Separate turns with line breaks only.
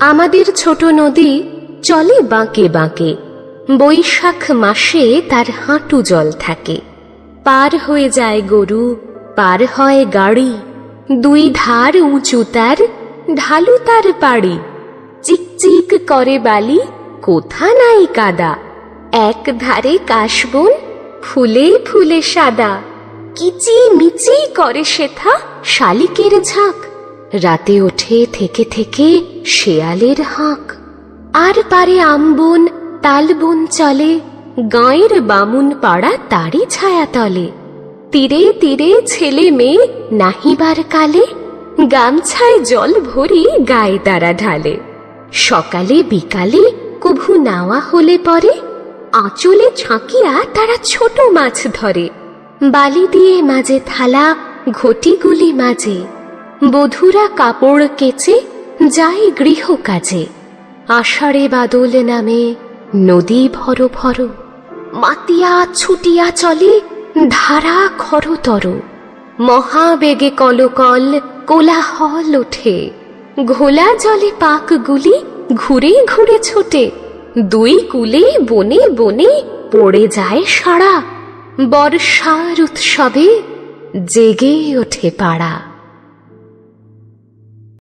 আমাদের ছোট নদী চলে বাঁকে বাঁকে, বৈশাখ মাসে তার হাঁটু জল থাকে। পার হয়ে যায় গরু, পার হয় গাড়ি, দুই ধার উঁচু তার, ঢালু তার পাড়ি। চিকচিক করে বালি, কোথা নাই কাদা, এক ধারে কাশবন, ফুলে ফুলে সাদা। কিচি মিচি করে সেথা শালিকের ঝাঁক, রাতে ওঠে থেকে থেকে শেয়ালের হাঁক। আর পারে আমবন তালবন চলে, গাঁয়ের বামুন পাড়া তারই ছায়া তলে। তীরে তীরে ছেলে মেয়ে নাহিবার কালে, গামছায় জল ভরি গায়ে তারা ঢালে। সকালে বিকালে কভু নাওয়া হলে পরে, আঁচলে ছাঁকিয়া তারা ছোট মাছ ধরে। বালি দিয়ে মাঝে থালা, ঘটিগুলি মাঝে, বধূরা কাপড় কেচে যায় গৃহ কাজে। আষাঢ়ে বাদল নামে নদী ভর ভর, মাতিয়া ছুটিয়া চলে ধারা খরতর। মহাবেগে কলকল কোলাহল ওঠে, ঘোলা জলে পাকগুলি ঘুরে ঘুরে ছোটে। দুই কূলে বনে বনে পড়ে যায় সাড়া, বর্ষার উৎসবে জেগে ওঠে পাড়া।